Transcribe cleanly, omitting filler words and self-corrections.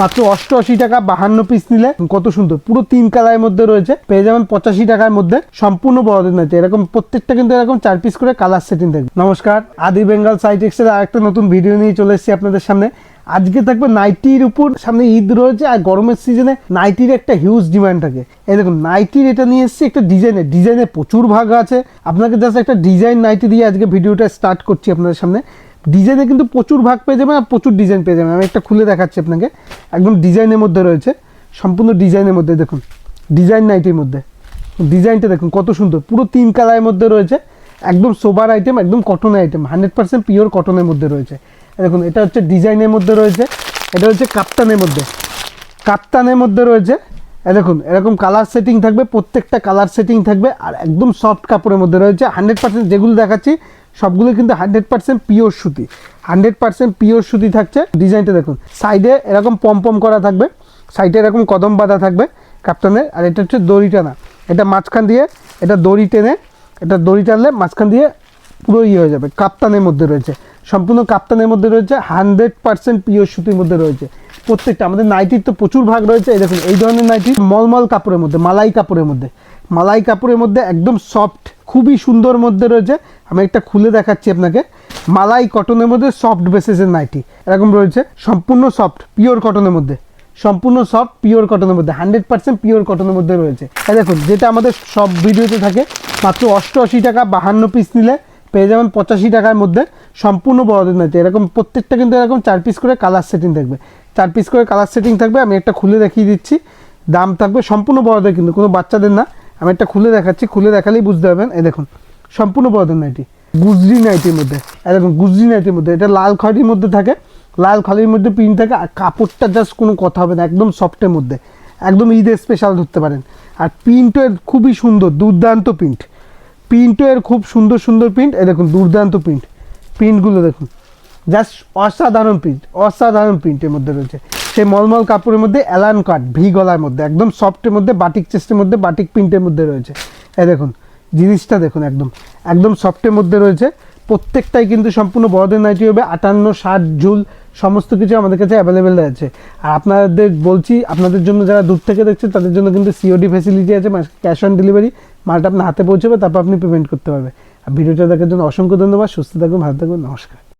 মাত্র 88 টাকা 52 পিস নিলে কত সুন্দর পুরো 3 কালারের মধ্যে রয়েছে, পেয়ে যাবেন 85 টাকার মধ্যে সম্পূর্ণ বড়দের নাইটি। এরকম প্রত্যেকটা কিন্তু এরকম 4 পিস করে কালার সেটিং থাকবে। নমস্কার, আদি বেঙ্গল সাইটেক্সের আরেকটা নতুন ভিডিও নিয়ে চলে এসেছি আপনাদের সামনে। আজকে থাকবে নাইটির উপর, সামনে ঈদ রয়েছে আর গরমের সিজনে নাইটির একটা হিউজ ডিমান্ড থাকে। এই দেখুন নাইটির এটা নিয়ে এসেছি একটা ডিজাইনে প্রচুর ভাগ আছে। আপনাকে জাস্ট একটা ডিজাইন নাইটি দিয়ে আজকে ভিডিওটা স্টার্ট করছি আপনাদের সামনে। ডিজাইনে কিন্তু প্রচুর ভাগ পেয়ে যাবেন আর প্রচুর ডিজাইন পেয়ে যাবেন। আমি একটা খুলে দেখাচ্ছি আপনাকে, একদম ডিজাইনের মধ্যে রয়েছে, সম্পূর্ণ ডিজাইনের মধ্যে। দেখুন ডিজাইন নাইটির মধ্যে ডিজাইনটা দেখুন কত সুন্দর, পুরো 3 কালারের মধ্যে রয়েছে, একদম সোবার আইটেম, একদম কটনের আইটেম, 100% পিওর কটনের মধ্যে রয়েছে। দেখুন এটা হচ্ছে ডিজাইনের মধ্যে রয়েছে, এটা হচ্ছে কাপ্তানের মধ্যে রয়েছে। দেখুন এরকম কালার সেটিং থাকবে, প্রত্যেকটা কালার সেটিং থাকবে আর একদম সফট কাপড়ের মধ্যে রয়েছে। 100% যেগুলো দেখাচ্ছি সবগুলো কিন্তু 100% পিওর সুতি, 100% পিওর সুতি থাকছে। ডিজাইনটা দেখুন, সাইডে এরকম পম করা থাকবে, সাইডে এরকম কদম বাঁধা থাকবে কাপ্তানের। আর এটা হচ্ছে দড়ি টানা, এটা মাঝখান দিয়ে এটা দড়ি টেনে, এটা দড়ি টানলে মাঝখান দিয়ে পুরো হয়ে যাবে। কাপ্তানের মধ্যে রয়েছে, সম্পূর্ণ কাপ্তানের মধ্যে রয়েছে, 100% পিওর সুতির মধ্যে রয়েছে। প্রত্যেকটা আমাদের নাইটির তো প্রচুর ভাগ রয়েছে। এই দেখুন এই ধরনের নাইটি মলমল কাপড়ের মধ্যে, মালাই কাপড়ের মধ্যে একদম সফট, খুবই সুন্দর মধ্যে রয়েছে। আমি একটা খুলে দেখাচ্ছি আপনাকে, মালাই কটনের মধ্যে সফট বেসেসের নাইটি এরকম রয়েছে, সম্পূর্ণ সফট পিওর কটনের মধ্যে, সম্পূর্ণ সফট পিওর কটনের মধ্যে, 100% পিওর কটনের মধ্যে রয়েছে। এই দেখুন যেটা আমাদের সব ভিডিওতে থাকে, মাত্র 88 টাকা 52 পিস নিলে পেয়ে যাবেন 85 টাকার মধ্যে সম্পূর্ণ বড়দের নাইটি। এরকম প্রত্যেকটা কিন্তু এরকম 4 পিস করে কালার সেটিং থাকবে, 4 পিস করে কালার সেটিং থাকবে। আমি একটা খুলে দেখিয়ে দিচ্ছি, দাম থাকবে সম্পূর্ণ বড়দের, কিন্তু কোনো বাচ্চাদের না। আমি একটা খুলে দেখাচ্ছি, খুলে দেখালেই বুঝতে পারবেন। এই দেখুন সম্পূর্ণ বড়দের নাইটি, গুজরি নাইটির মধ্যে। দেখুন গুজরি নাইটির মধ্যে এটা লাল খয়েরির মধ্যে থাকে, লাল খয়েরির মধ্যে প্রিন্ট থাকে। আর কাপড়টা জাস্ট কোনো কথা হবে না, একদম সফটের মধ্যে, একদম ঈদের স্পেশাল ধরতে পারেন। আর প্রিন্টও এর খুবই সুন্দর, দুর্দান্ত প্রিন্টও এর খুব সুন্দর প্রিন্ট। এই দেখুন দুর্দান্ত প্রিন্টগুলো দেখুন, জাস্ট অসাধারণ প্রিন্টের মধ্যে রয়েছে। সেই মলমল কাপড়ের মধ্যে অ্যালান কাট ভি গলার মধ্যে, একদম সফটের মধ্যে, বাটিক চেস্টের মধ্যে, বাটিক প্রিন্টের মধ্যে রয়েছে। এই দেখুন জিনিসটা দেখুন, একদম সফটের মধ্যে রয়েছে। প্রত্যেকটাই কিন্তু সম্পূর্ণ বড়দের নাইটি হবে। 58, 60 ঝুল সমস্ত কিছু আমাদের কাছে অ্যাভেলেবেল আছে। আর আপনাদের বলছি, আপনাদের জন্য যারা দূর থেকে দেখছে তাদের জন্য কিন্তু সিওডি ফ্যাসিলিটি আছে, ক্যাশ অন ডেলিভারি। মালটা আপনার হাতে পৌঁছবে, তারপর আপনি পেমেন্ট করতে পারবেন। আর ভিডিওটা দেখার জন্য অসংখ্য ধন্যবাদ। সুস্থ থাকুন, ভালো থাকুন, নমস্কার।